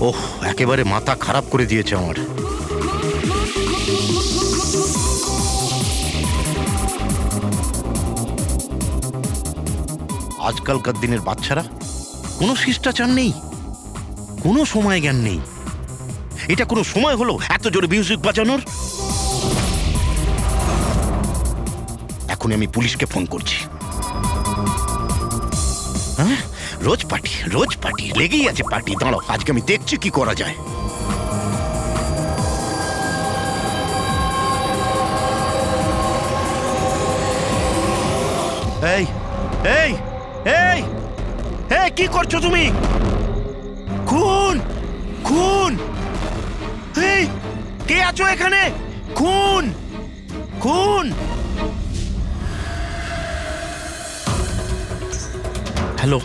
ওহ, একেবারে মাথা খারাপ করে দিয়েছে আমার। আজকালকার দিনের বাচ্চারা কোনো শিষ্টাচার নেই, কোনো সময় জ্ঞান নেই। এটা কোনো সময় হলো এত জোরে মিউজিক বাজানোর? এখনই আমি পুলিশকে ফোন করছি। হ্যাঁ, রোজ পার্টি লেগেই আছে পার্টি। দাঁড়াও, আজকে আমি দেখছি কি করা যায়। এই এই এই এই, কি করছো তুমি? খুন খুন! এই, কে আছো এখানে? খুন খুন! হ্যালো,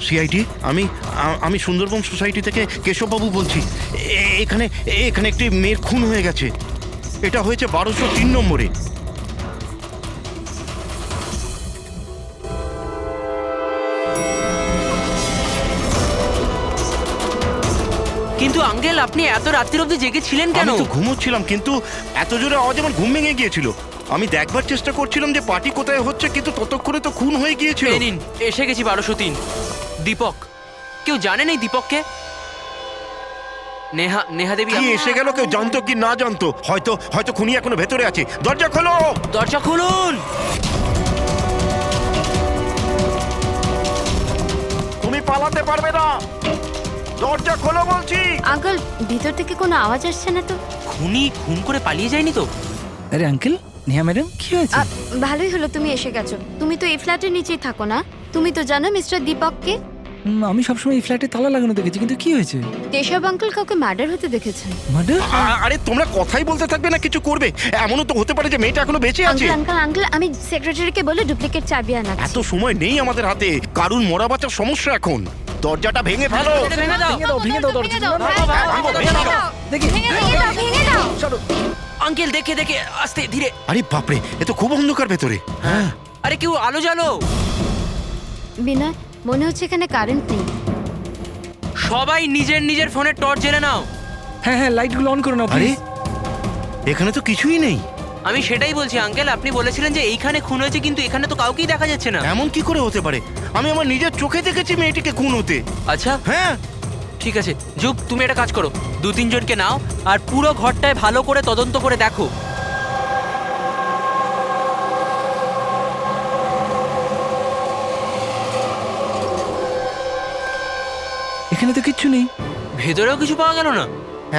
সিআইডি, আমি সুন্দরবন সোসাইটি থেকে কেশববাবু বলছি। এখানে এখানে একটি মেয়ের খুন হয়ে গেছে। এটা হয়েছে 1203 নম্বরে। কিন্তু আঙ্কেল, আপনি এত রাত্রির অবধি জেগেছিলেন কেন? আমি তো ঘুমোচ্ছিলাম, কিন্তু এত জোরে আওয়াজ আমার ঘুম ভেঙে গিয়েছিল। আমি দেখবার চেষ্টা করছিলাম যে পার্টি কোথায় হচ্ছে, কিন্তু ততক্ষণে তো খুন হয়ে গিয়েছিল। এই নিন, এসে গেছি 1203। দীপক, কেউ জানেন এই দীপককে? নেহা দেবী কি এসে গেল? কেউ জানতো কি না জানতো? হয়তো খুনি এখনো ভেতরে আছে। দরজা খোলো! দরজা খুলুন! তুমি পালাতে পারবে না, দরজা খোলো বলছি। আঙ্কেল, ভিতর থেকে কোনো আওয়াজ আসছে না তো? খুনি খুন করে পালিয়ে যায়নি তো? আরে আঙ্কেল, নেহা ম্যাডাম, কি হয়েছে? ভালোই হলো তুমি এসে গেছো। তুমি তো এই ফ্ল্যাটের নিচেই থাকো না? তুমি তো জানো মিস্টার দীপককে? আমি সবসময় এই ফ্ল্যাটে তালা লাগানো দেখেছি, কিন্তু কি হয়েছে? কেশব আঙ্কেল কাউকে মার্ডার হতে দেখেছেন। মার্ডার? আরে তোমরা কথাই বলতে থাকবে না, কিছু করবে? এমনও তো হতে পারে যে মেয়েটা এখনো বেঁচে আছে। আঙ্কেল, আমি সেক্রেটারিকে বলে ডুপ্লিকেট চাবি আনাচ্ছি। এত সময় নেই আমাদের হাতে। কারুন মরা বাঁচার সমস্যা এখন। দরজাটা ভেঙে ফেলো। ভেঙে দাও। ভেঙে দাও দরজা। দেখি। ভেঙে দাও। আঙ্কেল, দেখে আস্তে ধীরে। আরে বাপরে, এ তো খুব অন্ধকার ভেতরে। হ্যাঁ, আরে কেউ আলো জ্বালো। বিনয়, মনে হচ্ছে এখানে কারেন্ট নেই। সবাই নিজের নিজের ফোনের টর্চ জ্বেলে নাও। হ্যাঁ, লাইটগুলো অন করে নাও আরে প্লিজ। এখানে তো কিছুই নেই। আমি সেটাই বলছি আঙ্কেল, আপনি বলেছিলেন যে এইখানে খুন হয়েছে, কিন্তু এখানে তো কাউকেই দেখা যাচ্ছে না। এমন কি করে হতে পারে? আমি আমার নিজের চোখে দেখেছি মেয়েটিকে খুন হতে। আচ্ছা, হ্যাঁ, ঠিক আছে যুগ, তুমি একটা কাজ করো, 2-3 জনকে নাও আর পুরো ঘরটায় ভালো করে তদন্ত করে দেখো। এখানে তো কিচ্ছু নেই। ভেতরেও কিছু পাওয়া গেল না।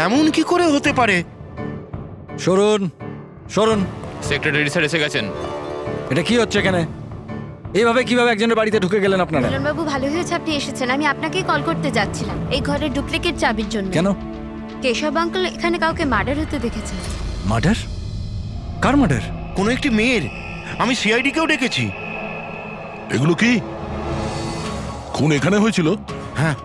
এমন কি করে হতে পারে? সরুন। সেক্রেটারি স্যার এসে গেছেন। এটা কি হচ্ছে এখানে? এইভাবে কিভাবে একজনের বাড়িতে ঢুকে গেলেন আপনারা? মিলন বাবু, ভালো হয়েছে আপনি এসেছেন। আমি আপনাকেই কল করতে যাচ্ছিলাম এই ঘরের ডুপ্লিকেট চাবির জন্য। কেন? কেশব আঙ্কেল এখানে কাউকে মার্ডার হতে দেখেছেন। মার্ডার? কার মার্ডার? কোনো একটি মেয়ের। আমি সিআইডি কেও ডেকেছি। এগুলো কি খুন এখানে হয়েছিল? হ্যাঁ,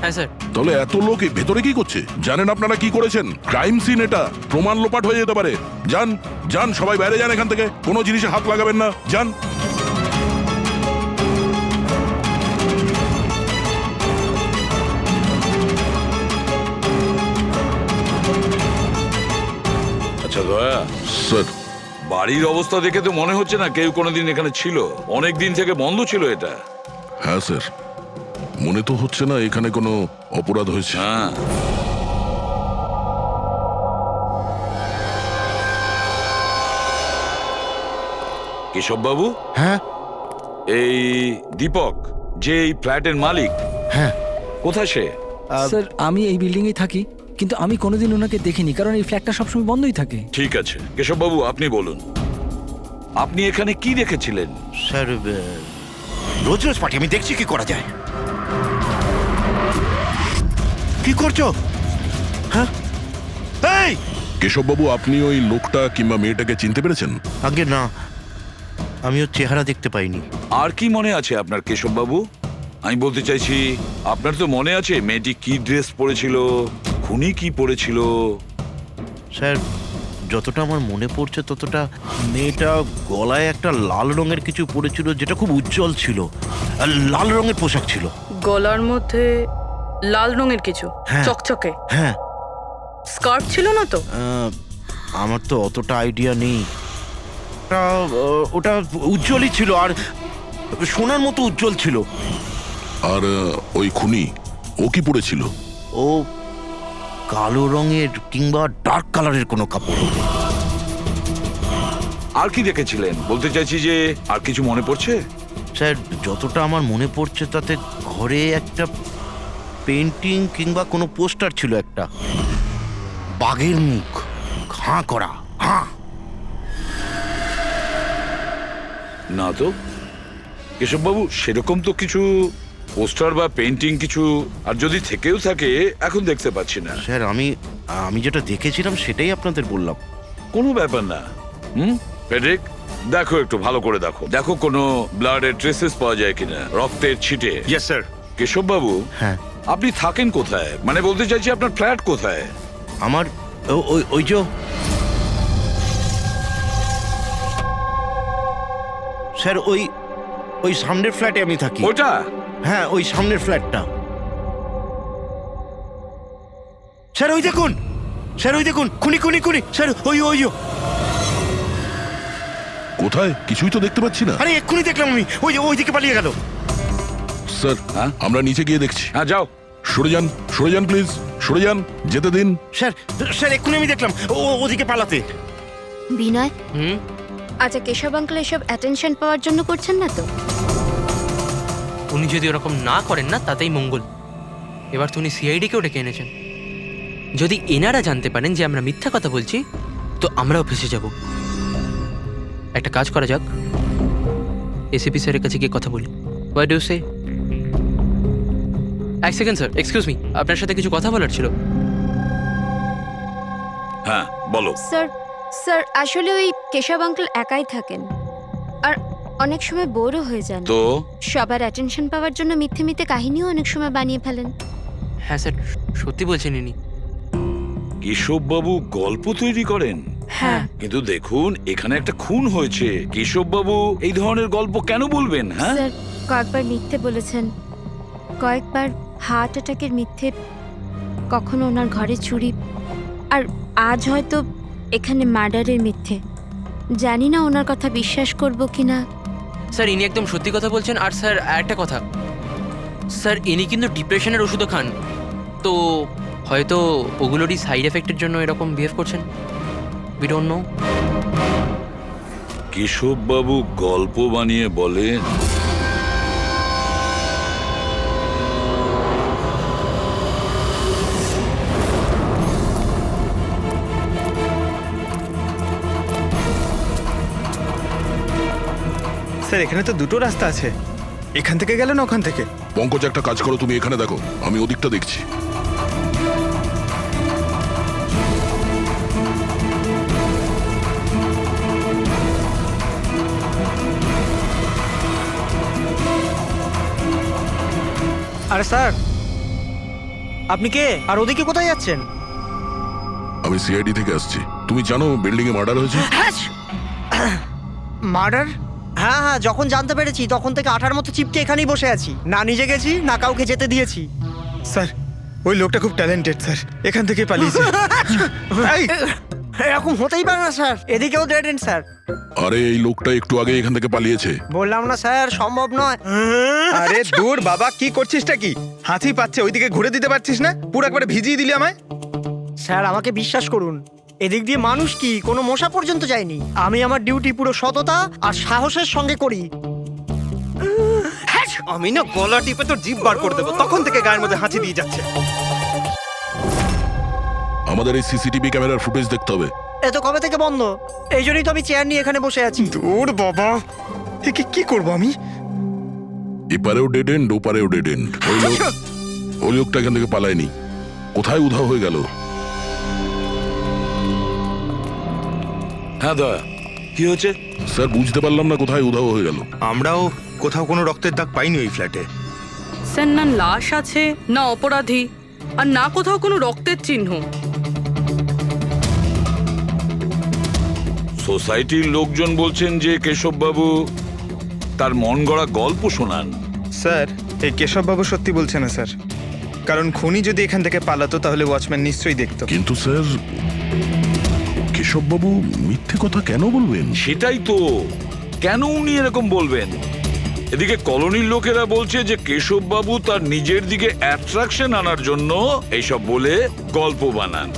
হ্যাঁ স্যার। তাহলে এত লোক এই ভেতরে কি করছে? জানেন আপনারা কি করেছেন? ক্রাইম সিন এটা, প্রমাণ লোপাট হয়ে যেতে পারে। যান যান, সবাই বাইরে যান এখান থেকে। কোনো জিনিসে হাত লাগাবেন না, যান। আচ্ছা দয়া, স্যার, বাড়ির অবস্থা দেখে তো মনে হচ্ছে না কেউ কোনোদিন এখানে ছিল। অনেক দিন থেকে বন্ধ ছিল এটা। হ্যাঁ স্যার, মনে তো হচ্ছে না এখানে কোনো অপরাধ হয়েছে। হ্যাঁ, কেশব বাবু, হ্যাঁ, এই দীপক যে এই ফ্ল্যাটের মালিক, হ্যাঁ। কোথায় সে? স্যার, আমি এই বিল্ডিং এ থাকি, কিন্তু আমি কোনোদিন ওনাকে দেখিনি, কারণ এই ফ্ল্যাটটা সবসময় বন্ধই থাকে। ঠিক আছে কেশব বাবু, আপনি বলুন, আপনি এখানে কি দেখেছিলেন? স্যার, রোজ পার্টি। আমি দেখছি কি করা যায়। কি করছো? হ্যাঁ, এই কেশববাবু, আপনি ওই লোকটা কিংবা মেয়েটাকে চিনতে পেরেছেন? আগে না, আমি ওর চেহারা দেখতে পাইনি। আর কি মনে আছে আপনার কেশব বাবু? আমি বলতে চাইছি, আপনার তো মনে আছে মেয়েটি কি ড্রেস পরেছিল, খুনি কি পরেছিল? স্যার, যতটা আমার মনে পড়ছে ততটা মেয়েটা গলায় একটা লাল রঙের কিছু পরেছিল, যেটা খুব উজ্জ্বল ছিল। আর লাল রঙের পোশাক ছিল। গলার মধ্যে লাল রঙের কিছু হ্যাঁ। চকচকে হ্যাঁ স্কার্ফ ছিল না তো? আমার তো অতটা আইডিয়া নেই। ওটা উজ্জ্বলই ছিল, আর সোনার মতো উজ্জ্বল ছিল। আর ওই খুনি ও কি পড়েছিল? ও কালো রঙের কিংবা ডার্ক কালারের কোনো কাপড়। আর কি দেখেছিলেন বলতে চাইছি যে আর কিছু মনে পড়ছে? স্যার, যতটা আমার মনে পড়ছে তাতে ঘরে একটা পেন্টিং কিংবা কোনো পোস্টার ছিল, একটা বাঘের মুখ, হাঁ করা, হাঁ। না তো কেশববাবু, সেরকম তো কিছু পোস্টার বা পেন্টিং কিছু, আর যদি থেকেও থাকে এখন দেখতে পাচ্ছি না। স্যার, আমি যেটা দেখেছিলাম সেটাই আপনাদের বললাম। কোনো ব্যাপার না। ফেডরিক, দেখো একটু ভালো করে দেখো, দেখো কোনো ব্লাডের ট্রেসেস পাওয়া যায় কিনা, রক্তের ছিটে। Yes sir. কেশববাবু, হ্যাঁ, আপনি থাকেন কোথায়? মানে বলতে চাইছি আপনার ফ্ল্যাট কোথায়? আমার ওই যে স্যার, ওই সামনের ফ্ল্যাটে আমি থাকি। ওটা? হ্যাঁ, ওই সামনের ফ্ল্যাটটা। স্যার ওই দেখুন, স্যার ওই দেখুন, খুনি খুনি খুনি স্যার, ওই কোথায়? কিছুই তো দেখতে পাচ্ছি না। আরে এক্ষুনি দেখলাম আমি, ওই দিকে পালিয়ে গেল। স্যার, হ্যাঁ? আমরা নিচে গিয়ে দেখছি। হ্যাঁ, যাও। সরে যান প্লিজ, সরে যান, যেতে দিন। স্যার এক্ষুনি আমি দেখলাম ওদিকে পালাতে। বিনয়, হুম। আচ্ছা কেশব আঙ্কেল এসব অ্যাটেনশন পাওয়ার জন্য করছেন না তো? উনি যদি ওরকম না করেন না তাতেই মঙ্গল। এবার তো উনি সিআইডিকেও ডেকে এনেছেন। যদি এনারা জানতে পারেন যে আমরা মিথ্যা কথা বলছি, তো আমরাও ফেসে যাব। একটা কাজ করা যাক, এসিপি স্যারের কাছে গিয়ে কথা বলি। হোয়াট ডু সে? এক সেকেন্ড স্যার, এক্সকিউজ মি, আপনার সাথে কিছু কথা বলার ছিল। হ্যাঁ, বলো। স্যার আসলে ওই কেশব আঙ্কেল একাই থাকেন, আর অনেক সময় বোরও হয়ে যান। তো সবার অ্যাটেনশন পাওয়ার জন্য মিথ্যে মিথ্যে কাহিনীও অনেক সময় বানিয়ে ফেলেন। হ্যাঁ স্যার, সত্যি বলছেন ইনি। কেশববাবু গল্প তৈরি করেন? হ্যাঁ। কিন্তু দেখুন, এখানে একটা খুন হয়েছে, কেশববাবু এই ধরনের গল্প কেন বলবেন? হ্যাঁ, স্যার কয়েকবার মিথ্যে বলেছেন, কয়েকবার হার্ট অ্যাটাকের মিথ্যে, কখনো ওনার ঘরে চুরি, আর আজ হয়তো এখানে মার্ডারের মিথ্যে। জানি না ওনার কথা বিশ্বাস করব কিনা। স্যার ইনি একদম সত্যি কথা বলছেন। আর স্যার একটা কথা, স্যার ইনি কিন্তু ডিপ্রেশনের ওষুধও খান, তো হয়তো ওগুলোরই সাইড এফেক্টের জন্য এরকম বিহেভ করছেন। We don't know. কেশববাবু গল্প বানিয়ে বলেন? স্যার এখানে তো দুটো রাস্তা আছে, এখান থেকে গেলে না ওখান থেকে। পঙ্কজ, একটা কাজ করো, তুমি এখানে দেখো, আমি ওদিকটা দেখছি। আরে স্যার, আপনি কে? আর ওদিকে কোথায় যাচ্ছেন? আমি সিআইডি থেকে আসছি। তুমি জানো বিল্ডিং এ মার্ডার হয়েছে? মার্ডার? হ্যাঁ হ্যাঁ, যখন জানতে পেরেছি তখন থেকে আঠার মতো চিপকে এখানেই বসে আছি, না নিজে গেছি না কাউকে যেতে দিয়েছি। স্যার ওই লোকটা খুব ট্যালেন্টেড স্যার, এখান থেকে পালিয়েছে। এই, এরকম হতেই পারে না স্যার, এদিকেও ডেড এন্ড স্যার। আরে এই লোকটা একটু আগে এখান থেকে পালিয়েছে। বললাম না স্যার, সম্ভব নয়। আরে দূর বাবা, কি করছিসটা কি? হাতি পাচ্ছে, ওইদিকে ঘুরে দিতে পারছিস না? পুরো একবারে ভিজিয়ে দিলি আমায়। স্যার আমাকে বিশ্বাস করুন, এদিক দিয়ে মানুষ কি কোনো মশা পর্যন্ত যায়নি। আমি আমার ডিউটি পুরো সততা আর সাহসের সঙ্গে করি। আমি না গলা টিপে তোর জিভ বার করে দেবো, তখন থেকে গায়ের মধ্যে হাঁচি দিয়ে যাচ্ছে। আমাদের এই সিসিটিভি ক্যামেরার ফুটেজ দেখতে হবে। এ তো কবে থেকে বন্ধ, এই জন্যই তো আমি চেয়ার নিয়ে এখানে বসে আছি। দূর বাবা, এ কি করবো আমি? এপারেও ডেড এন্ড, ওপারেও ডেড এন্ড। ওই লোকটা এখান থেকে পালায়নি, কোথায় উধাও হয়ে গেল? হ্যাঁ দয়া, কি হয়েছে? স্যার বুঝতে পারলাম না কোথায় উধাও হয়ে গেল। আমরাও কোথাও কোনো রক্তের দাগ পাইনি ওই ফ্ল্যাটে। স্যার না লাশ আছে, না অপরাধী, আর না কোথাও কোনো রক্তের চিহ্ন। সোসাইটির লোকজন বলছেন যে কেশববাবু তার মন গড়া গল্প শোনান। স্যার এই কেশববাবু সত্যি বলছে না স্যার, কারণ খুনি যদি এখান থেকে পালাতো তাহলে ওয়াচম্যান নিশ্চয়ই দেখতো। কিন্তু স্যার, কেশববাবু মিথ্যে কথা কেন বলবেন? সেটাই তো, কেন উনি এরকম বলবেন? এদিকে কলোনির লোকেরা বলছে যে কেশববাবু তার নিজের দিকে অ্যাট্রাকশন আনার জন্য এইসব বলে গল্প বানান।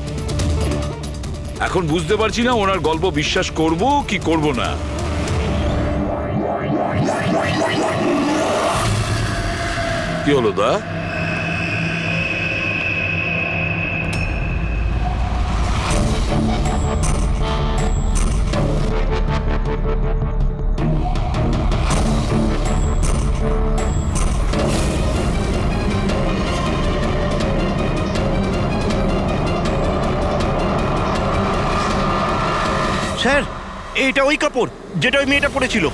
এখন বুঝতে পারছি না ওনার গল্প বিশ্বাস করব কি করব না। কি হলো দা? স্যার, এটা ওই কাপড় যেটা ওই মেয়েটা পরেছিল।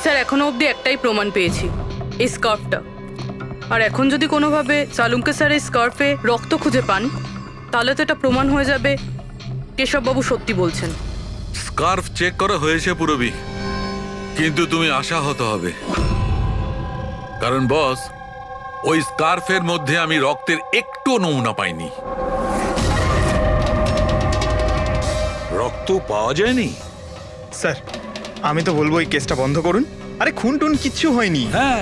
স্যার এখনো অবধি একটাই প্রমাণ পেয়েছি, এই স্কার্ফটা। আর এখন যদি কোনোভাবে সালুমকে স্যার এই স্কার্ফে রক্ত খুঁজে পান, তাহলে তো এটা প্রমাণ হয়ে যাবে কেশববাবু সত্যি বলছেন। স্কার্ফ চেক করা হয়েছে পুরবি, কিন্তু তুমি আশাহত হবে, কারণ বস, ওই স্কার্ফের মধ্যে আমি রক্তের একটু নমুনা পাইনি। রক্ত পাওয়া যায়নি? স্যার আমি তো বলবো এই কেসটা বন্ধ করুন। আরে খুন টুন কিচ্ছু হয়নি। হ্যাঁ,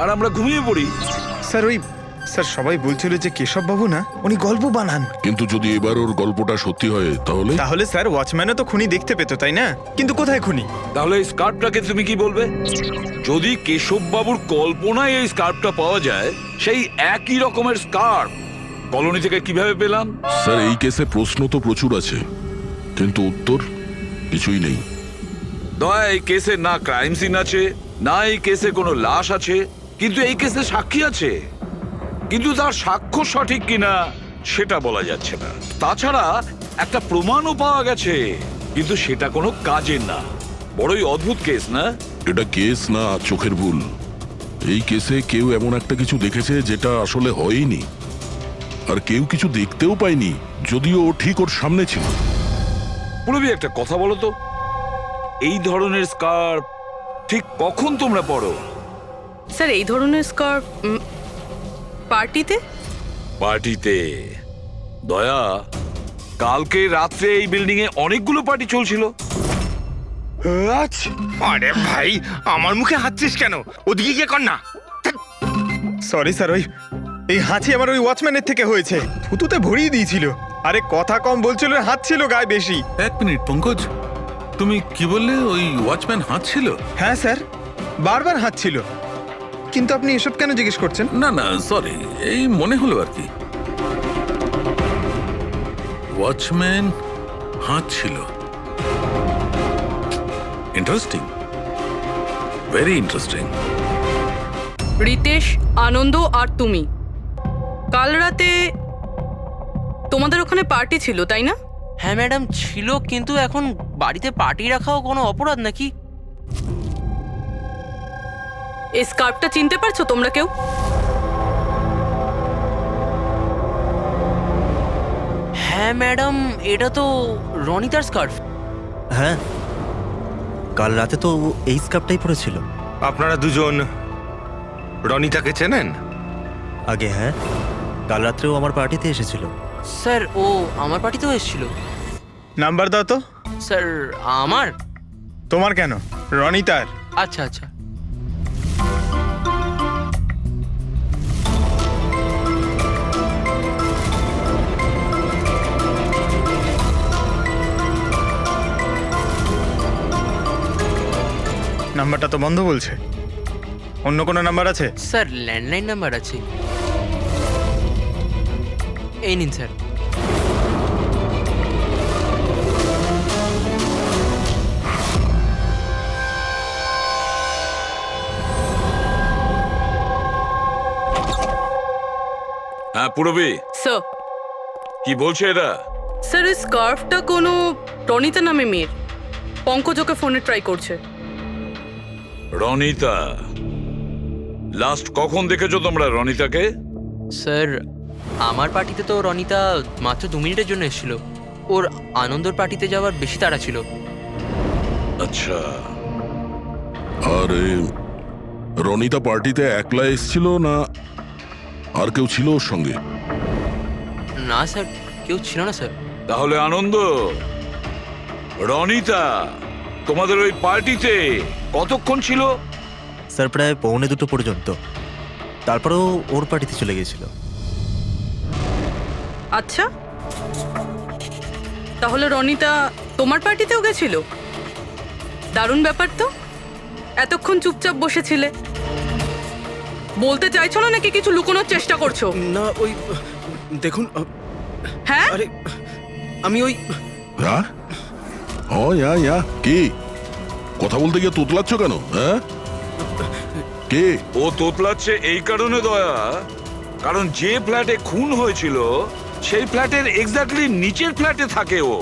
আর আমরা ঘুমিয়ে পড়ি। স্যার সবাই বলছিল যে কেশববাবু না, উনি গল্প বানান। কিন্তু যদি এবার ওর গল্পটা সত্যি হয় তাহলে স্যার ওয়াচম্যানও তো খুনি দেখতে পেতো, তাই না? কিন্তু কোথায় খুনি? তাহলে এই স্কার্ফটাকে তুমি কি বলবে? যদি কেশববাবুর কল্পনায় এই স্কার্ফটা পাওয়া যায়, সেই একই রকমের স্কার্ফ কলোনি থেকে কিভাবে পেলাম? স্যার এই কেসে প্রশ্ন তো প্রচুর আছে, কিন্তু উত্তর কিছুই নেই। দয়া, এই কেসে না ক্রাইম সিন আছে, না এই কেসে কোনো লাশ আছে, কিন্তু এই কেসে সাক্ষী আছে। কিন্তু তার সাক্ষ্য সঠিক কিনা সেটা বলা যাচ্ছে না। তাছাড়া একটা প্রমাণও পাওয়া গেছে, কিন্তু সেটা কোনো কাজের না। বড়ই অদ্ভুত কেস, না? এটা কেস না, চোখের ভুল। এই কেসে কেউ এমন একটা কিছু দেখেছে যেটা আসলে হয়নি, আর কেউ কিছু দেখতেও পায়নি, যদিও ও ঠিক ওর সামনে ছিল। পুরবি, একটা কথা বলো তো, এই ধরনের স্কার্ফ ঠিক কখন তোমরা পরো? স্যার এই ধরনের স্কার্ফ পার্টিতে। পার্টিতে? দয়া, কালকে রাত্রে এই বিল্ডিং এ অনেকগুলো পার্টি চলছিল। আরে ভাই, আমার মুখে হাঁচছিস কেন? ওদিকে গিয়ে কর না। সরি স্যার, এই হাঁচি আমার ওই ওয়াচম্যানের থেকে হয়েছে। থুতুতে ভরিয়ে দিয়েছিল। আরে কথা কম বলছিল, হাঁচছিল গায়ে বেশি। এক মিনিট পঙ্কজ, তুমি কি বললে? ওই ওয়াচম্যান হাঁটছিল? হ্যাঁ স্যার, বারবার হাঁচছিল। কিন্তু আপনি এসব কেন জিজ্ঞেস করছেন? না না, সরি, এই মনে হলো আর কি। ওয়াচম্যান হাঁটছিল। Interesting, very interesting. Ritesh, Anand আর তুমি কাল রাতে তোমাদের ওখানে পার্টি ছিল, তাই না? হ্যাঁ ম্যাডাম, ছিল, কিন্তু এখন বাড়িতে পার্টি রাখাও কোনো অপরাধ নাকি? এই স্কার্ফটা চিনতে পারছো তোমরা কেউ? হ্যাঁ ম্যাডাম, এটা তো রনিতার স্কার্ফ। হ্যাঁ, কাল রাতে তো এই স্কার্ফটাই পরেছিল। আপনারা দুজন রনিতাকে চেনেন? আগে হ্যাঁ, কাল রাত্রেও আমার পার্টিতে এসেছিল। স্যার ও আমার পার্টিতেও এসেছিল। নাম্বার দাও তো। স্যার আমার? তোমার কেন, রনিতার। আচ্ছা আচ্ছা। নাম্বারটা তো বন্ধ বলছে। অন্য কোনো নাম্বার আছে? স্যার ল্যান্ডলাইন নাম্বার আছে, এই নিন স্যার। হ্যাঁ পুরবি, স্যার। কি বলছে এরা? স্যার এই স্কার্ফটা কোনো রনিতা নামে মেয়ের। পঙ্কজ ওকে ফোনে ট্রাই করছে। রনিতা? লাস্ট কখন দেখেছো তোমরা রনিতাকে? স্যার আমার পার্টিতে তো রনিতা মাত্র 2 মিনিটের জন্য এসেছিল। ওর আনন্দর পার্টিতে যাওয়ার বেশি তাড়া ছিল। আচ্ছা, আর রনিতা পার্টিতে একলা এসেছিল না আর কেউ ছিল ওর সঙ্গে? না স্যার, কেউ ছিল না স্যার। তাহলে আনন্দ, রনিতা তোমাদের ওই পার্টিতে কতক্ষণ ছিল? স্যার প্রায় 1:45 পর্যন্ত, তারপরেও ওর পার্টিতে চলে গেছিল। আচ্ছা, তাহলে রনিতা তোমার পার্টিতেও গেছিল? দারুণ ব্যাপার তো। এতক্ষণ চুপচাপ বসেছিলে, বলতে চাইছো না নাকি কিছু লুকোনোর চেষ্টা করছো? না ওই দেখুন, হ্যাঁ আরে আমি ওই হ্যাঁ ও ইয়া কি কথা বলতে গিয়ে তোতলাচ্ছ কেন? হ্যাঁ কে? ও তোতলাচ্ছে এই কারণে দয়া, কারণ যে ফ্ল্যাটে খুন হয়েছিল সেই ফ্ল্যাটের এক্স্যাক্টলি নিচের ফ্ল্যাটে থাকে ও।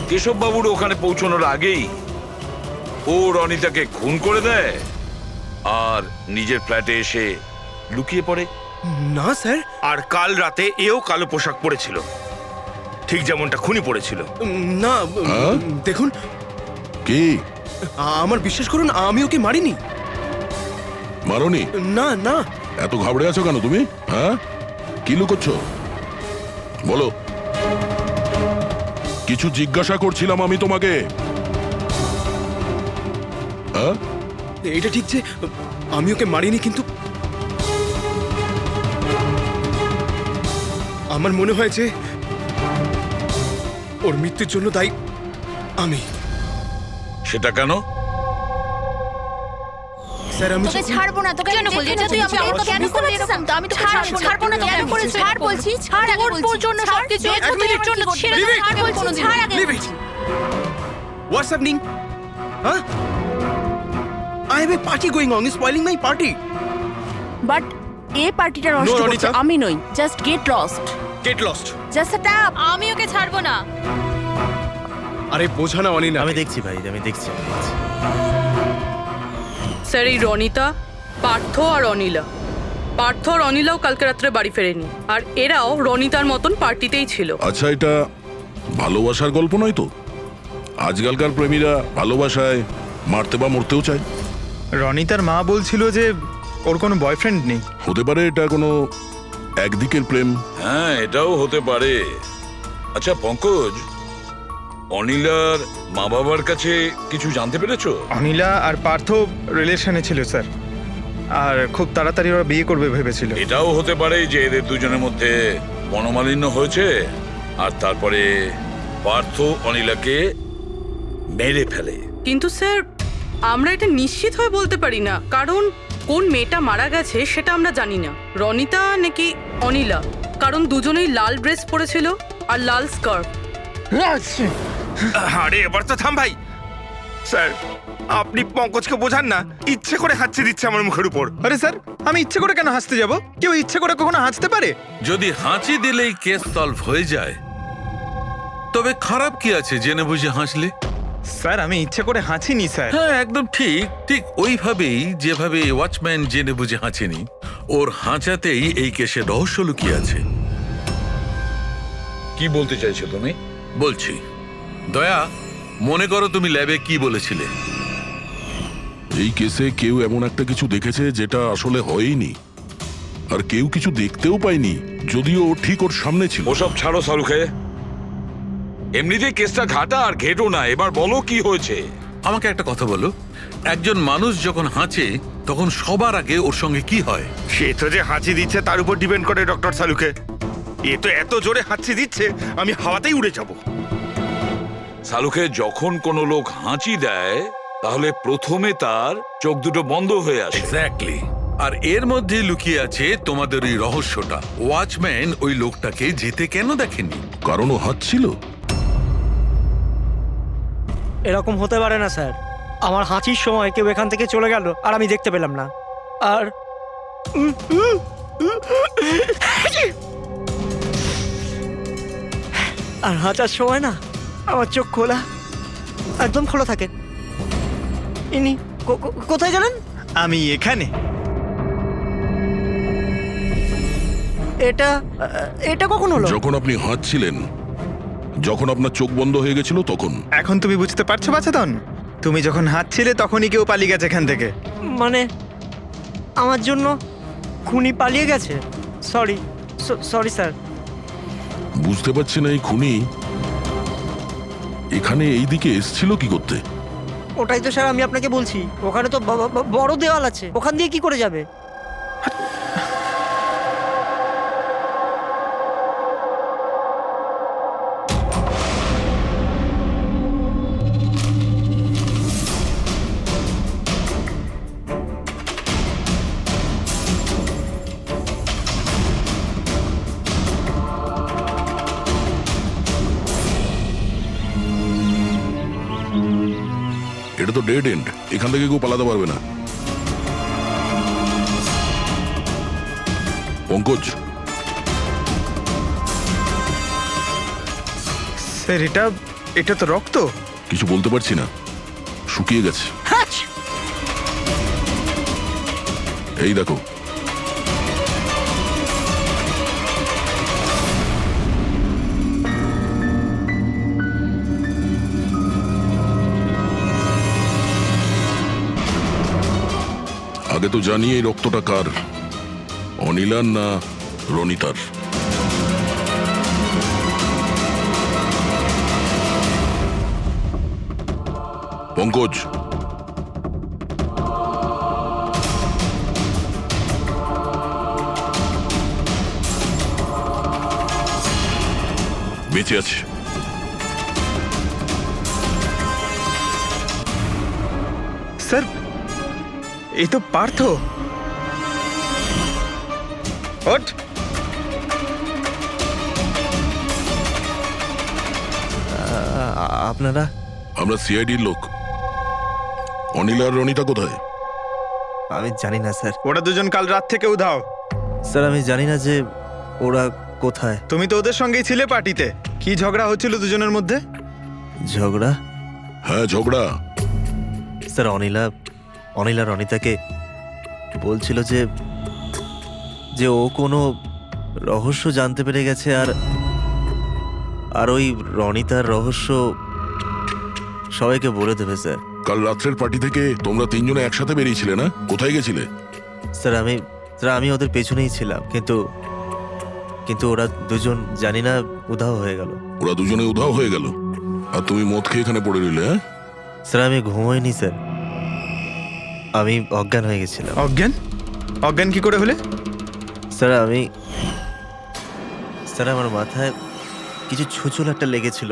কেশব বাবুর ওখানে পৌঁছানোর আগেই ও রনিতাকে খুন করে দেয় আর নিজের ফ্ল্যাটে এসে লুকিয়ে পড়ে। না স্যার, আর কাল রাতে এও কালো পোশাক পরেছিল, ঠিক যেমনটা খুনি পড়েছিল। না হ্যাঁ? দেখুন, কি আমার বিশ্বাস করুন, আমি ওকে মারিনি। মারোনি? না না, এত ঘাবড়ে আছো কেন তুমি? হ্যাঁ কি লুকোচ্ছ বলো? কিছু জিজ্ঞাসা করছিলাম আমি তোমাকে। হ্যাঁ এটা ঠিক যে আমি ওকে মারিনি, কিন্তু আমার মনে হয় যে ওর মৃত্যুর জন্য দায়ী আমি। সেটা কেন? স্যার আমি তোকে ছাড়বো না, তোকে কেন বলছিস? তুই আমাকে কেন করলি এরকম? আমি তোকে ছাড়বো না, কেন করেছিস? ছাড় বলছি, ছাড় আগে বলছি। তোর জন্য সবকিছু তোর জন্য ছেড়ে দে, ছাড় বলছি, ছাড় আগে বলছি। What's happening? Huh? I have a party going on. You're spoiling my party. But এই পার্টিটা নষ্ট করছে আমি নই। Just get lost. Get lost. Just set up. আমি ওকে ছাড়বো না। আরে বোঝা না অনিনা। আমি দেখছি ভাই, আমি দেখছি। স্যার, এই রনিতা, পার্থ আর অনিলা, পার্থ আর অনিলাও কালকে রাত্রে বাড়ি ফেরেনি, আর এরাও রনিতার মতন পার্টিতেই ছিল। আচ্ছা, এটা ভালোবাসার গল্প নয় তো? আজকালকার প্রেমীরা ভালোবাসায় মারতে বা মরতেও চায়। রনিতার মা বলছিল যে ওর কোনো বয়ফ্রেন্ড নেই। হতে পারে এটা কোনো একদিকের প্রেম। হ্যাঁ, এটাও হতে পারে। আচ্ছা পঙ্কজ, অনিলার মা বাবার কাছে কিছু জানতে পেরেছো? অনিলা আর পার্থ রিলেশনে ছিল স্যার, আর খুব তাড়াতাড়ি ওরা বিয়ে করবে ভেবেছিল। এটাও হতে পারে যে এদের দুজনের মধ্যে মনোমালিন্য হয়েছে আর তারপরে পার্থ অনিলাকে মেরে ফেলে। কিন্তু স্যার, আমরা এটা নিশ্চিত হয়ে বলতে পারি না, কারণ কোন মেয়েটা মারা গেছে সেটা আমরা জানি না, রনিতা নাকি অনিলা, কারণ দুজনেই লাল ড্রেস পরেছিল আর লাল স্কার্ফ। আরে এবার তো থাম ভাই। স্যার, আপনি পঙ্কজকে বোঝান না, ইচ্ছে করে হাঁচি দিচ্ছে আমার মুখের উপর। আরে স্যার, আমি ইচ্ছে করে কেন হাসতে যাব? কেউ ইচ্ছে করে কখনো হাসতে পারে? যদি হাঁচি দিলেই কেস সলভ হয়ে যায়, তবে খারাপ কি আছে জেনে বুঝে হাসলে? স্যার, আমি ইচ্ছে করে হাঁচিনি স্যার। হ্যাঁ একদম ঠিক, ঠিক ওইভাবেই যেভাবে ওয়াচম্যান জেনে বুঝে হাঁচেনি, ওর হাঁচাতেই এই কেসের রহস্য লুকিয়ে আছে। কি বলতে চাইছো তুমি? বলছি, দয়া, মনে করো তুমি ল্যাবে কি বলেছিলে? এই কেসে কেউ এমন একটা কিছু দেখেছে যেটা আসলে হয়নি, আর কেউ কিছু দেখতেও পায়নি, যদিও ও ঠিক ওর সামনে ছিল। ওসব ছাড়ো সালুখে, এমনিতেই কেসটা ঘাটা আর ঘেটো না। এবার বলো কি হয়েছে। আমাকে একটা কথা বলো, একজন মানুষ যখন হাঁচে তখন সবার আগে ওর সঙ্গে কি হয়? সে তো যে হাঁচি দিচ্ছে তার উপর ডিপেন্ড করে ডক্টর সালুকে। এ তো এত জোরে হাঁচি দিচ্ছে আমি হাওয়াতেই উড়ে যাব। সালুখে, যখন কোনো লোক হাঁচি দেয় তাহলে প্রথমে তার চোখ দুটো বন্ধ হয়ে আসে। এক্স্যাক্টলি, আর এর মধ্যে লুকিয়ে আছে তোমাদের এই রহস্যটা। ওয়াচম্যান ওই লোকটাকে যেতে কেন দেখেনি? কারণ ও হাঁচছিল। এরকম হতে পারে না স্যার। আমার হাঁচির সময় কেউ এখান থেকে চলে গেল আর আমি দেখতে পেলাম না। আর হাঁচার সময় না আমার চোখ খোলা, একদম খোলা থাকে। ইনি কোথায় গেলেন? আমি এখানে। এটা এটা কখন হলো? যখন আপনি হাঁটছিলেন, যখন আপনার চোখ বন্ধ হয়ে গেছিল তখন। এখন তুমি বুঝতে পারছো বাছাধন? তুমি যখন হাঁটছিলে তখনই কেউ পালিয়ে গেছে এখান থেকে। মানে আমার জন্য খুনি পালিয়ে গেছে? Sorry sorry sir. বুঝতে পারছি না এই খুনি এখানে এই দিকে এসছিল কি করতে? ওটাই তো স্যার আমি আপনাকে বলছি, ওখানে তো বড় দেওয়াল আছে, ওখান দিয়ে কি করে যাবে? এটা তো ডেড এন্ড, এখান থেকে কেউ পালাতে পারবে না। পঙ্কজ, স্যার এটা তো রক্ত। কিছু বলতে পারছি না, শুকিয়ে গেছে। এই দেখো, আগে তো জানি এই রক্তটা কার, অনিলার না রনিতার। পঙ্কজ, বেঁচে আছে। স্যার এই তো পার্থ। ওঠ। আপনারা? আমরা সিআইডির লোক। অনিল আর রনিতা কোথায়? আমি জানি না স্যার। ওরা দুজন কাল রাত থেকে উধাও। স্যার আমি জানি না যে ওরা কোথায়। তুমি তো ওদের সঙ্গেই ছিলে পার্টিতে। কি ঝগড়া হচ্ছিল দুজনের মধ্যে? ঝগড়া? হ্যাঁ ঝগড়া। স্যার অনিলা রনিতাকে বলছিল যে ও কোনো রহস্য জানতে পেরে গেছে, আর ওই রনিতার রহস্য সবাইকে বলে দেবে স্যার। কাল রাত্রের পার্টি থেকে তোমরা তিনজনে একসাথে বেরিয়েছিলে না? কোথায় গেছিলে? স্যার আমি ওদের পেছনেই ছিলাম, কিন্তু ওরা দুজন জানি না উধাও হয়ে গেল। ওরা দুজনে উধাও হয়ে গেল আর তুমি মদ খেয়ে এখানে পড়ে রইলে? হ্যাঁ স্যার আমি ঘুমোইনি স্যার, আমি অজ্ঞান হয়ে গেছিলাম। অজ্ঞান কি করে হলে? স্যার আমার মাথায় কিছু ছুঁচল একটা লেগেছিল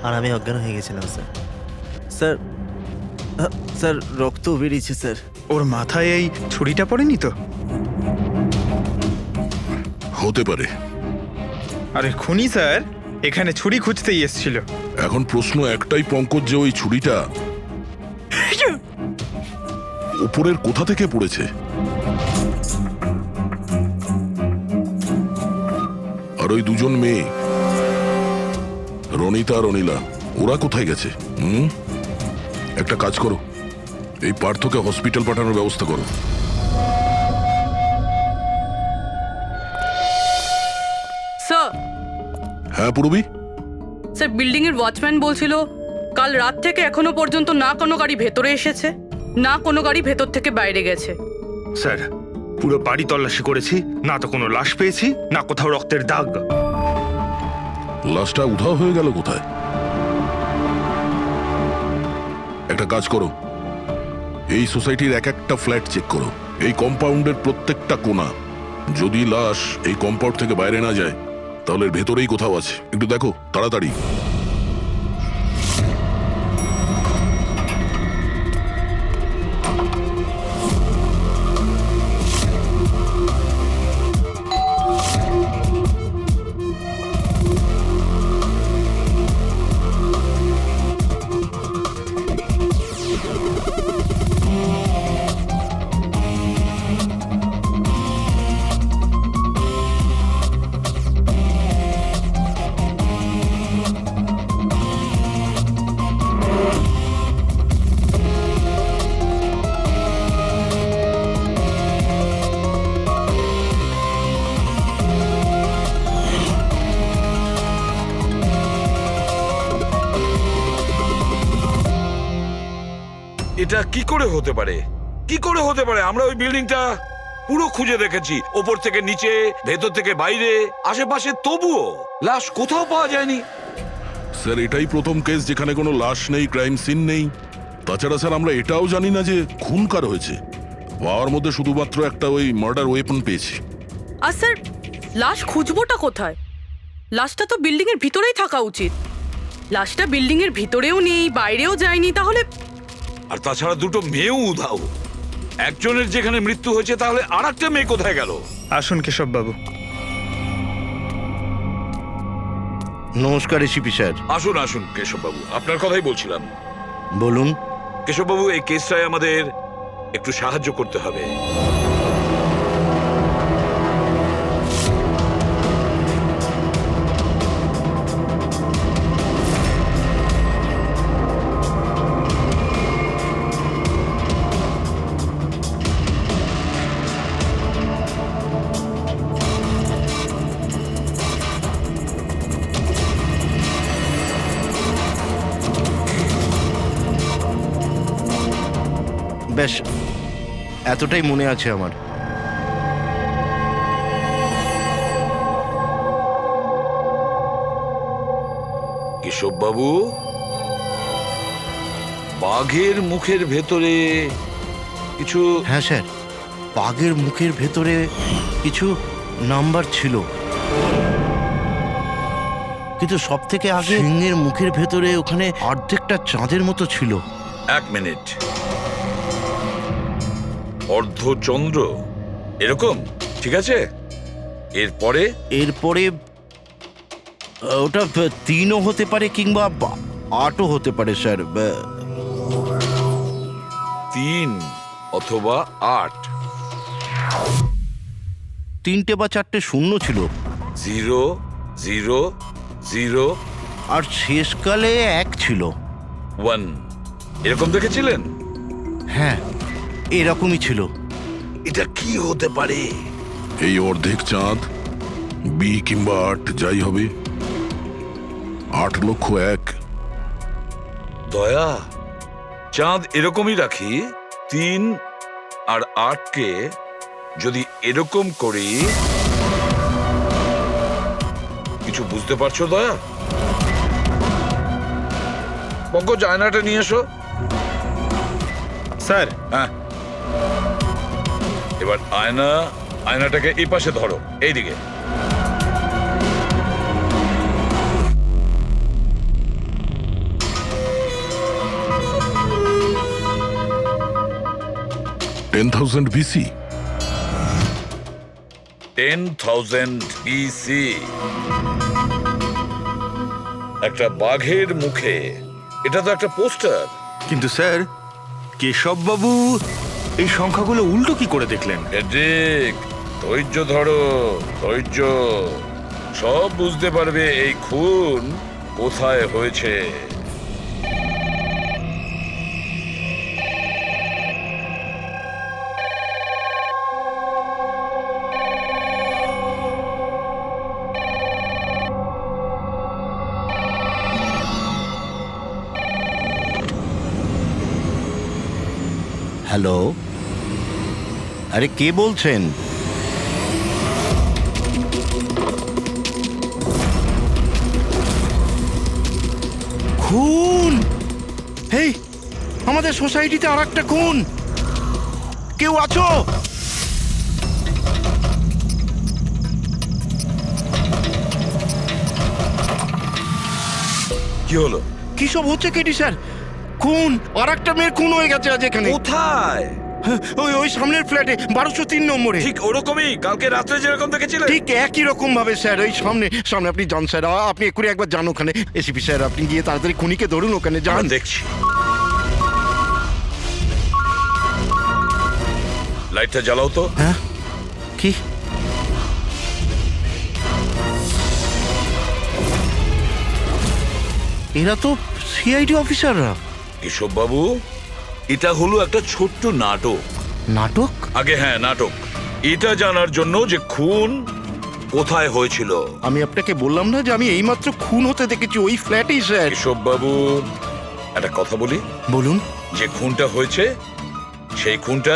আর আমি অজ্ঞান হয়ে গেছিলাম স্যার। স্যার রক্ত বেরিয়েছে স্যার। ওর মাথায় এই ছুরিটা পড়েনি তো? হতে পারে। আরে খুনি স্যার এখানে ছুরি খুঁজতেই এসেছিল। এখন প্রশ্ন একটাই পঙ্কজ, যে ওই ছুরিটা উপরের কোথা থেকে পড়েছে? আর ওই দুজন মেয়ে রনিতা আর অনিলা, ওরা কোথায় গেছে? একটা কাজ করো, এই পার্থকে হসপিটাল পাঠানোর ব্যবস্থা করো। স্যার। হ্যাঁ পূর্বী? স্যার বিল্ডিং এর ওয়াচম্যান বলছিল কাল রাত থেকে এখনো পর্যন্ত না কোনো গাড়ি ভেতরে এসেছে, না কোনো গাড়ি ভেতর থেকে বাইরে গেছে। স্যার পুরো বাড়ি তল্লাশি করেছি, না তো কোনো লাশ পেয়েছি, না কোথাও রক্তের দাগ। লাশটা উধাও হয়ে গেল কোথায়? একটা কাজ করো, এই সোসাইটির এক একটা ফ্ল্যাট চেক করো, এই কম্পাউন্ডের প্রত্যেকটা কোণা। যদি লাশ এই কম্পাউন্ড থেকে বাইরে না যায় তাহলে ভেতরেই কোথাও আছে। একটু দেখো তাড়াতাড়ি। এটা কি করে হতে পারে? কি করে হতে পারে? আমরা ওই বিল্ডিংটা পুরো খুঁজে দেখেছি, ওপর থেকে নিচে, ভেতর থেকে বাইরে, আশেপাশে, তবুও লাশ কোথাও পাওয়া যায়নি। স্যার এটাই প্রথম কেস যেখানে কোনো লাশ নেই, ক্রাইম সিন নেই। তাছাড়া স্যার আমরা এটাও জানি না যে খুন কার হয়েছে। পাওয়ার মধ্যে শুধুমাত্র একটা ওই মার্ডার ওয়েপন পেয়েছি। আর স্যার, লাশ খুঁজবোটা কোথায়? লাশটা তো বিল্ডিং এর ভিতরেই থাকা উচিত। লাশটা বিল্ডিং এর ভিতরেও নেই, বাইরেও যায়নি, তাহলে? আর তাছাড়া দুটো মেয়েও উধাও। একজনের যেখানে মৃত্যু হয়েছে, তাহলে আর একটা মেয়ে কোথায় গেল? আসুন কেশব বাবু। নমস্কার এসিপি স্যার। আসুন আসুন কেশববাবু, আপনার কথাই বলছিলাম। বলুন। কেশববাবু, এই কেসটায় আমাদের একটু সাহায্য করতে হবে। বেশ, এতটাই মনে আছে আমার। কেশববাবু, বাঘের মুখের ভেতরে কিছু... হ্যাঁ স্যার, বাঘের মুখের ভেতরে কিছু নাম্বার ছিল, কিন্তু সব থেকে আগে সিংহের মুখের ভেতরে ওখানে অর্ধেকটা চাঁদের মতো ছিল। এক মিনিট, অর্ধচন্দ্র এরকম, ঠিক আছে। এরপরে এরপরে ওটা 3ও হতে পারে কিংবা 8ও হতে পারে স্যার। 3 অথবা 8। 3টে বা 4টে শূন্য ছিল। 0 0 0 আর শেষকালে 1 ছিল। 1 এরকম দেখেছিলেন? হ্যাঁ, এরকমই ছিল। এটা কি হতে পারে? এই অর্ধেক চাঁদ, বি কিংবা 8 যাই হবে, 8 লক্ষ 1। দয়া, চাঁদ এরকমই রাখি, 3 আর 8কে যদি এরকম করি, কিছু বুঝতে পারছো দয়া? পঙ্কজ, আয়নাটা নিয়ে এসো। স্যার। হ্যাঁ, এবার আয়নাটাকে এই পাশে ধরো, এইদিকে। BC 10,000 BC একটা বাঘের মুখে। এটা তো একটা পোস্টার। কিন্তু স্যার, কেশব বাবু এই সংখ্যাগুলো উল্টো কি করে দেখলেন? ঠিক, ধৈর্য ধরো, ধৈর্য। সব বুঝতে পারবে এই খুন কোথায় হয়েছে। হ্যালো, আরে কে বলছেন? খুন! হেই, আমাদের সোসাইটিতে আর একটা খুন। কেউ আছো? কি হলো? কি সব হচ্ছে কেটি স্যার? খুন, আর একটা মেয়ের খুন হয়ে গেছে আজ এখানে। কোথায়? ওই সামনের ফ্ল্যাটে 1203 নম্বরে। ঠিক ওরকমই কালকে রাত্রে যেরকম দেখেছিলেন, ঠিক একই রকম ভাবে স্যার। ওই সামনে আপনি যান স্যার, আপনি এক্ষুনি একবার যান ওখানে। এসিপি স্যার, আপনি গিয়ে তাড়াতাড়ি খুনিকে ধরুন, ওখানে যান। দেখছি। লাইটটা জ্বালাও তো। হ্যাঁ, কি? এরা তো সিআইডি অফিসাররা। কেশব বাবু, এটা হলো একটা ছোট্ট নাটক। নাটক? আগে হ্যাঁ, নাটক। এটা জানার জন্য যে খুন কোথায় হয়েছিল। আমি আপনাকে বললাম না যে আমি এইমাত্র খুন হতে দেখেছি ওই ফ্ল্যাটেই স্যার। কেশব বাবু, একটা কথা বলি, বলুন। যে খুনটা হয়েছে সেই খুনটা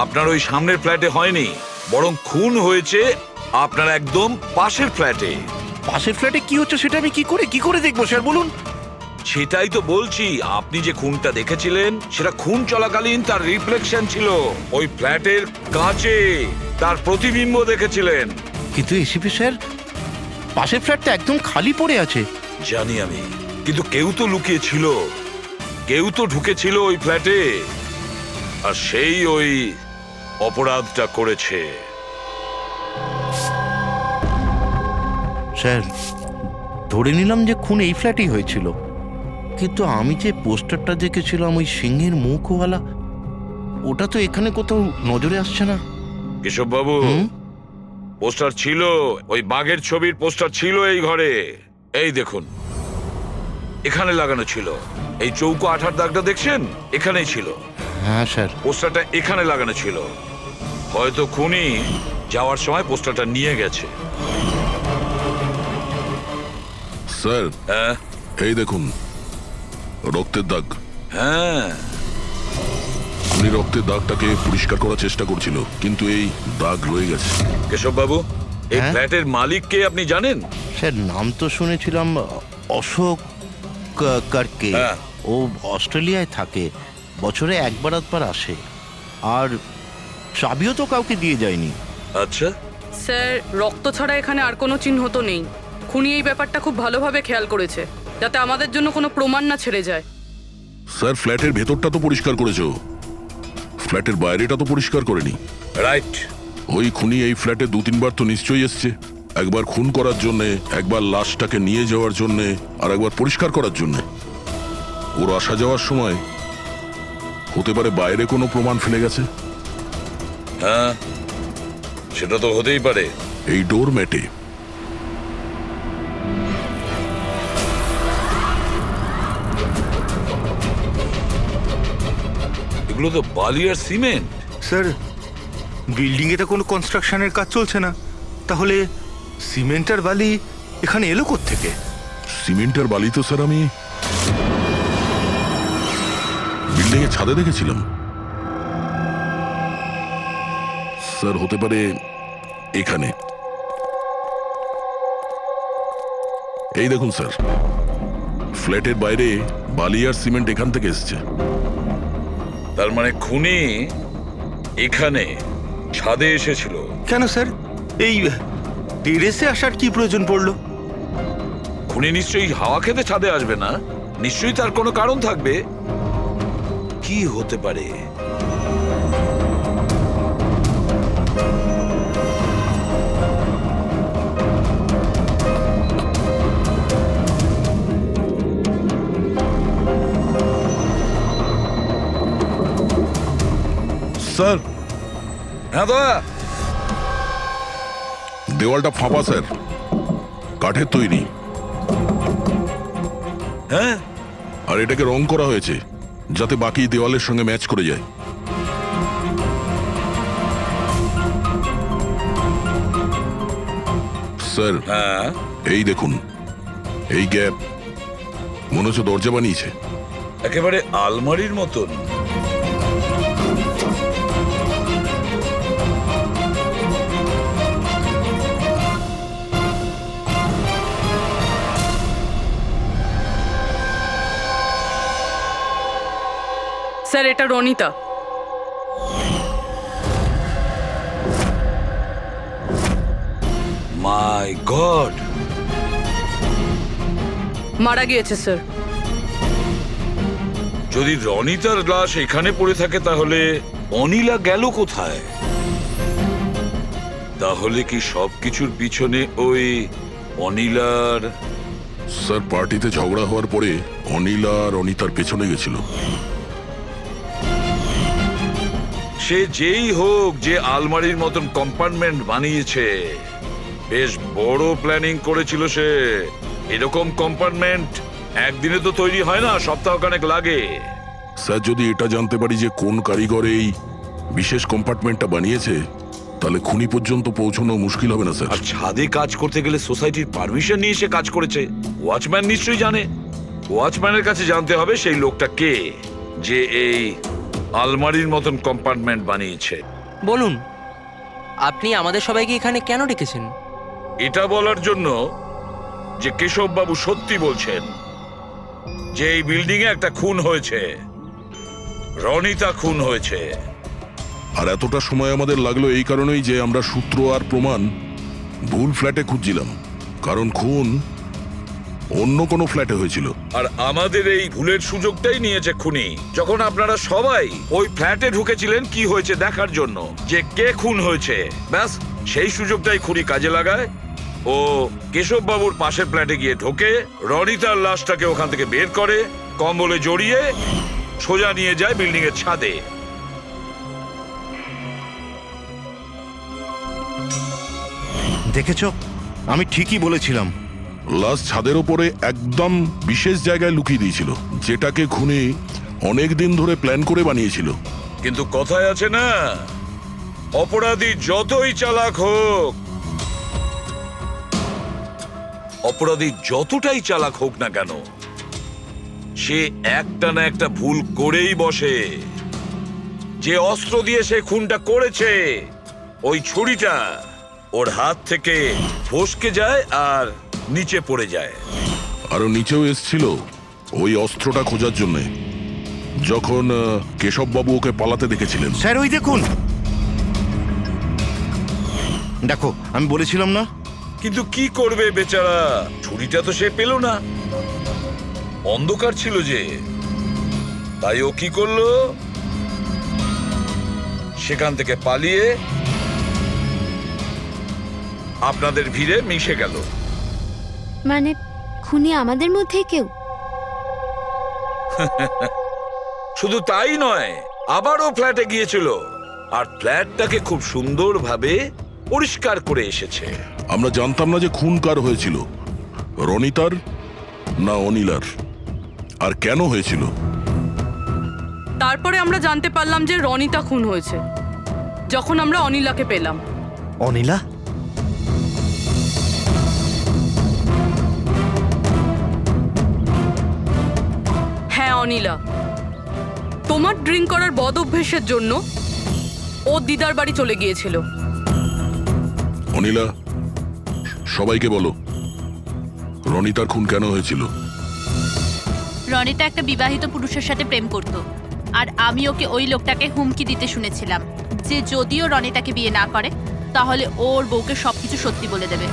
আপনার ওই সামনের ফ্ল্যাটে হয়নি, বরং খুন হয়েছে আপনার একদম পাশের ফ্ল্যাটে। পাশের ফ্ল্যাটে কি হচ্ছে সেটা আমি কি করে দেখবো স্যার, বলুন। সেটাই তো বলছি, আপনি যে খুনটা দেখেছিলেন সেটা খুন চলাকালীন তার রিফ্লেকশন ছিল ওই ফ্ল্যাটের কাঁচে, তার প্রতিবিম্ব দেখেছিলেন। কিন্তু এসিপি স্যার, পাশের ফ্ল্যাটটা একদম খালি পড়ে আছে। জানি আমি, কিন্তু কেউ তো লুকিয়ে ছিল, কেউ তো ঢুকেছিল ওই ফ্ল্যাটে, আর সেই ওই অপরাধটা করেছে। স্যার, ধরে নিলাম যে খুন এই ফ্ল্যাটেই হয়েছিল, কিন্তু আমি যে পোস্টারটা দেখেছিলাম ওই সিংহের মুখওয়ালা, ওটা তো এখানে কোথাও নজরে আসছে না। কেশব বাবু, পোস্টার ছিল, ওই বাঘের ছবির পোস্টার ছিল এই ঘরে। এই দেখুন, এখানে লাগানো ছিল। এই চৌকো আঠার দাগটা দেখছেন, এখানেই ছিল। হ্যাঁ স্যার। পোস্টারটা এখানে লাগানো ছিল, হয়তো খুনি যাওয়ার সময় পোস্টারটা নিয়ে গেছে। স্যার, হ্যাঁ এই দেখুন রক্তের দাগ। হ্যাঁ, উনি রক্তের দাগটাকে পরিষ্কার করার চেষ্টা করছিল, কিন্তু এই দাগ রয়ে গেছে। কেশব বাবু, এই হ্যাঁ? ফ্ল্যাটের মালিক কে আপনি জানেন? স্যার, নাম তো শুনেছিলাম, অশোক কারকে। হ্যাঁ। ও অস্ট্রেলিয়ায় থাকে, বছরে একবার আধবার আসে, আর চাবিও তো কাউকে দিয়ে যায়নি। আচ্ছা, স্যার, রক্ত ছাড়া এখানে আর কোনো চিহ্ন তো নেই। খুনি এই ব্যাপারটা খুব ভালোভাবে খেয়াল করেছে, যাতে আমাদের জন্য কোনো প্রমাণ না ছেড়ে যায়। স্যার, ফ্ল্যাটের ভেতরটা তো পরিষ্কার করেছো, ফ্ল্যাটের বাইরেটা তো পরিষ্কার করেনি। রাইট। ওই খুনি এই ফ্ল্যাটে 2-3 বার তো নিশ্চয়ই এসছে, একবার খুন করার জন্য, একবার লাশটাকে নিয়ে যাওয়ার জন্য, আর একবার পরিষ্কার করার জন্য। ওর আসা যাওয়ার সময় হতে পারে বাইরে কোনো প্রমাণ ফেলে গেছে। হ্যাঁ, সেটা তো হতেই পারে। এই ডোর ম্যাটে এগুলো তো বালি আর সিমেন্ট। স্যার, বিল্ডিং এ তো কোনো কনস্ট্রাকশনের কাজ চলছে না, তাহলে সিমেন্ট আর বালি এখানে এলো কোত্থেকে? সিমেন্ট আর বালি তো স্যার আমি বিল্ডিং এর ছাদে দেখেছিলাম। স্যার, হতে পারে এখানে। এই দেখুন স্যার, ফ্ল্যাটের বাইরে বালি আর সিমেন্ট এখান থেকে এসছে। তার মানে খুনি এখানে ছাদে এসেছিল। কেন স্যার, এই টেরেসে আসার কি প্রয়োজন পড়লো? খুনি নিশ্চয়ই হাওয়া খেতে ছাদে আসবে না, নিশ্চয়ই তার কোনো কারণ থাকবে। কি হতে পারে? স্যার, হ্যাঁ দাদা। দেওয়ালটা ফাঁপা স্যার, কাঠের তৈরি। হ্যাঁ, আর এটাকে রং করা হয়েছে যাতে বাকি দেওয়ালের সঙ্গে ম্যাচ করে যায়। স্যার, হ্যাঁ, এই দেখুন, এই গ্যাপ মনে হচ্ছে দরজা বানিয়েছে। একেবারে আলমারির মতন। স্যার, এটা রনিতা। মাই গড, মারা গিয়েছে স্যার। যদি রনিতার লাশ এখানে পড়ে থাকে তাহলে অনিলা গেল কোথায়? তাহলে কি সবকিছুর পিছনে ওই অনিলার? স্যার, পার্টিতে ঝগড়া হওয়ার পরে অনিলা আর অনিতার পেছনে গেছিল। সে যেই হোক, যে আলমারির মতন কম্পার্টমেন্ট বানিয়েছে, বেশ বড় প্ল্যানিং করেছিল সে। এরকম কম্পার্টমেন্ট একদিনে তো তৈরি হয় না, সপ্তাহখানেক লাগে। স্যার, যদি এটা জানতে পারি যে কোন কারিগর এই বিশেষ কম্পার্টমেন্টটা বানিয়েছে, তাহলে খুনি পর্যন্ত পৌঁছানো মুশকিল হবে না স্যার। আর ছাদে কাজ করতে গেলে সোসাইটির পারমিশন নিয়ে সে কাজ করেছে, ওয়াচম্যান নিশ্চয়ই জানে। ওয়াচম্যানের কাছে জানতে হবে সেই লোকটা কে, যে এই আলমারির মতন কম্পার্টমেন্ট বানিয়েছে। বলুন, আপনি আমাদের সবাইকে এখানে কেন ডেকেছেন? এটা বলার জন্য যে কেশব বাবু সত্যি বলছেন যে এই বিল্ডিং এ একটা খুন হয়েছে, রনিতা খুন হয়েছে। আর এতটা সময় আমাদের লাগলো এই কারণেই যে আমরা সূত্র আর প্রমাণ ভুল ফ্ল্যাটে খুঁজছিলাম, কারণ খুন অন্য কোনো ফ্ল্যাটে হয়েছিল। আর আমাদের এই ভুলের সুযোগটাই নিয়েছে খুনি, যখন আপনারা সবাই ওই ফ্ল্যাটে ঢুকেছিলেন কি হয়েছে দেখার জন্য, যে কে খুন হয়েছে। ব্যাস সেই সুযোগটাই খুনি কাজে লাগায়। ও কেশব বাবুর পাশের ফ্ল্যাটে গিয়ে ঢোকে, রনিতার লাশটাকে ওখান থেকে বের করে, কম্বলে জড়িয়ে সোজা নিয়ে যায় বিল্ডিং এর ছাদে। দেখেছ, আমি ঠিকই বলেছিলাম। লাশ ছাদের ওপরে একদম বিশেষ জায়গায় লুকিয়ে দিয়েছিল, যেটাকে খুনি অনেক দিন ধরে প্ল্যান করে বানিয়েছিল। কিন্তু কথায় আছে না, অপরাধী যতই চালাক হোক, অপরাধী যতটাই চালাক হোক না কেন, সে একটা না একটা ভুল করেই বসে। যে অস্ত্র দিয়ে সে খুনটা করেছে, ওই ছুরিটা ওর হাত থেকে ফসকে যায় আর নিচে পড়ে যায়। আরো নিচেও এসছিল ওই অস্ত্রটা খোঁজার জন্য, যখন কেশববাবু ওকে পালাতে দেখেছিলেন। স্যার ওই দেখুন, দেখো আমি বলেছিলাম না। কিন্তু কি করবে বেচারা, ছুরিটা তো সে পেল না, অন্ধকার ছিল যে। তাই ও কি করলো, সেখান থেকে পালিয়ে আপনাদের ভিড়ে মিশে গেল। মানে খুনি আমাদের মধ্যে কেউ? শুধু তাই নয়, আবারও ফ্ল্যাটে গিয়েছিল আর ফ্ল্যাটটাকে খুব সুন্দরভাবে পরিষ্কার করে এসেছে। আমরা জানতাম না যে খুন কার হয়েছিল, রনিতার না অনিলার, আর কেন হয়েছিল। তারপরে আমরা জানতে পারলাম যে রনিতা খুন হয়েছে, যখন আমরা অনিলাকে পেলাম। অনিলা? হ্যাঁ অনিলা, তোমার ড্রিঙ্ক করার বদ অভ্যেসের জন্য ও দিদার বাড়ি চলে গিয়েছিল। অনিলা, সবাইকে বলো রনিতার খুন কেন হয়েছিল। রনিতা একটা বিবাহিত পুরুষের সাথে প্রেম করত, আর আমি ওকে ওই লোকটাকে হুমকি দিতে শুনেছিলাম যে যদিও রনিতাকে বিয়ে না করে তাহলে ওর বউকে সবকিছু সত্যি বলে দেবে।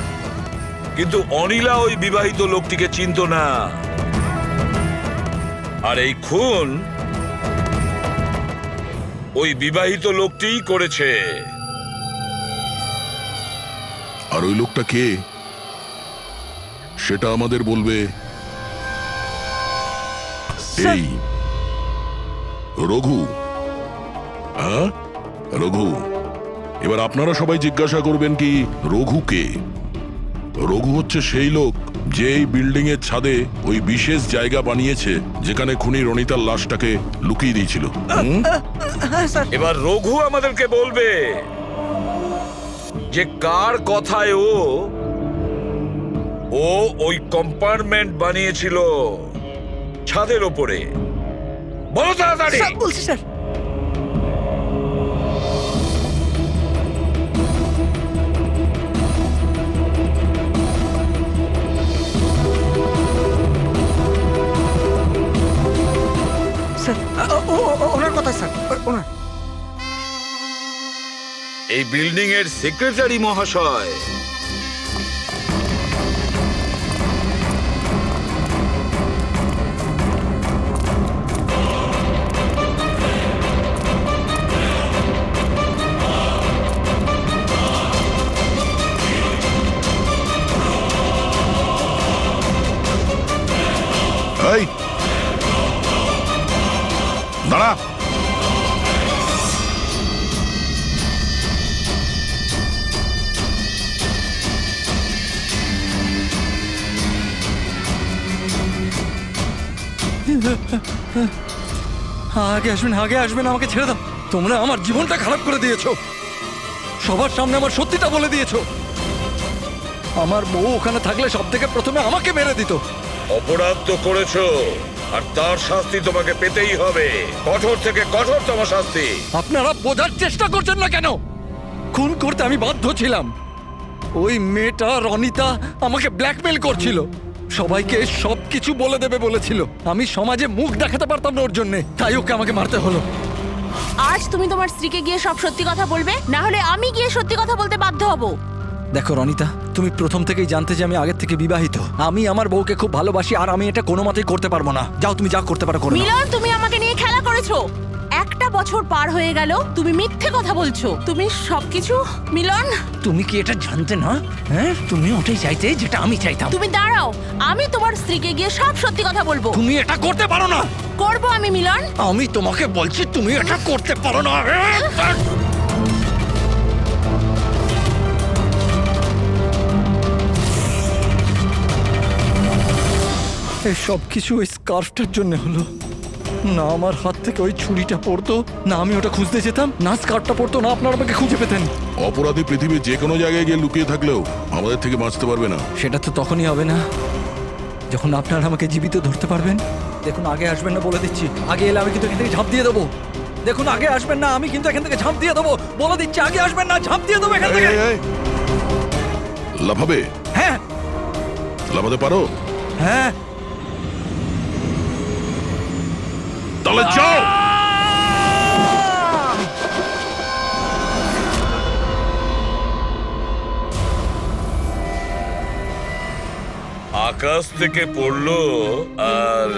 কিন্তু অনিলা ওই বিবাহিত লোকটিকে চিনত না, আর এই খুন ওই বিবাহিত লোকটিই করেছে। আর ওই লোকটা কে সেটা আমাদের বলবে এই রঘু। হ্যাঁ রঘু, এবার আপনারা সবাই জিজ্ঞাসা করবেন কি রঘু কে। রঘু হচ্ছে সেই লোক যে এই বিল্ডিং এর ছাদে ওই বিশেষ জায়গা বানিয়েছে যেখানে খুনি রনিতার লাশটাকে লুকিয়ে দিয়েছিল। এবার রঘু আমাদেরকে বলবে যে কার কথায় ও ওই কম্পার্টমেন্ট বানিয়েছিল ছাদের ওপরে। বলো তাড়াতাড়ি। বলছি স্যার। ওনার কথা স্যার, ওনার। এই বিল্ডিং এর সেক্রেটারি মহাশয়। এই দাঁড়া। আগে আসবেন, আগে আসবেন, আমাকে ছেড়ে দাও। তোমরা আমার জীবনটা খারাপ করে দিয়েছো, সবার সামনে আমার সত্যিটা বলে দিয়েছো। আমার বউ ওখানে থাকলে সব থেকে প্রথমে আমাকে মেরে দিত, অপরাধ তো করেছো, আর তার শাস্তি তোমাকে পেতেই হবে, কঠোর থেকে কঠোরতম শাস্তি। আপনারা বোঝার চেষ্টা করছেন না কেন? খুন করতে আমি বাধ্য ছিলাম। ওই মেয়েটা রনিতা আমাকে ব্ল্যাকমেল করছিল, সবাইকে সবকিছু বলে দেবে বলেছিল। আমি সমাজে মুখ দেখাতে পারতাম না ওর জন্য, তাই ওকে আমাকে মারতে হলো। আজ তুমি তোমার স্ত্রীকে গিয়ে সব সত্যি কথা বলবে, না হলে আমি গিয়ে সত্যি কথা বলতে বাধ্য হব। দেখো রনিতা, তুমি প্রথম থেকেই জানতে যে আমি আগের থেকে বিবাহিত। আমি আমার বউকে খুব ভালোবাসি, আর আমি এটা কোনো মতেই করতে পারবো না। যাও, তুমি যা করতে পারো করো। মিলন, তুমি আমাকে নিয়ে খেলা করেছো। একটা বছর পার হয়ে গেল, তুমি মিথ্যে কথা বলছো। তুমি সবকিছু মিলন। তুমি কি এটা জানতে না? হ্যাঁ, তুমি ওটাই চাইতে যেটা আমি চাইতাম। তুমি দাঁড়াও, আমি তোমার স্ত্রীকে গিয়ে সব সত্যি কথা বলবো। তুমি এটা করতে পারো না। করবো আমি মিলন। আমি তোমাকে বলছি তুমি এটা করতে পারো না। এই সব কিছু ওই স্কার্ফটার জন্য হলো। না আমার হাত থেকে ওই ছুরিটা পড়তো, না আমি ওটা খুঁজতে যেতাম, না স্কার্ফটা পড়তো, না আপনারা আমাকে খুঁজে পেতেন। অপরাধী পৃথিবীর যে কোনো জায়গায় গিয়ে লুকিয়ে থাকলেও আমাদের থেকে বাঁচতে পারবে না। সেটা তো তখনই হবে না যখন আপনারা আমাকে জীবিত ধরতে পারবেন। দেখুন, আগে আসবেন না বলে দিচ্ছি। আগে এলে আমি কিন্তু এখান থেকে ঝাঁপ দিয়ে দেবো। দেখুন, আগে আসবেন না, আমি কিন্তু এখান থেকে ঝাঁপ দিয়ে দেবো বলে দিচ্ছি। আগে আসবেন না, ঝাঁপ দিয়ে দেবো এখান থেকে। লাফাবে? হ্যাঁ। লাফাতে পারো? হ্যাঁ। তাহলে যাও। আকাশ থেকে পড়লো আর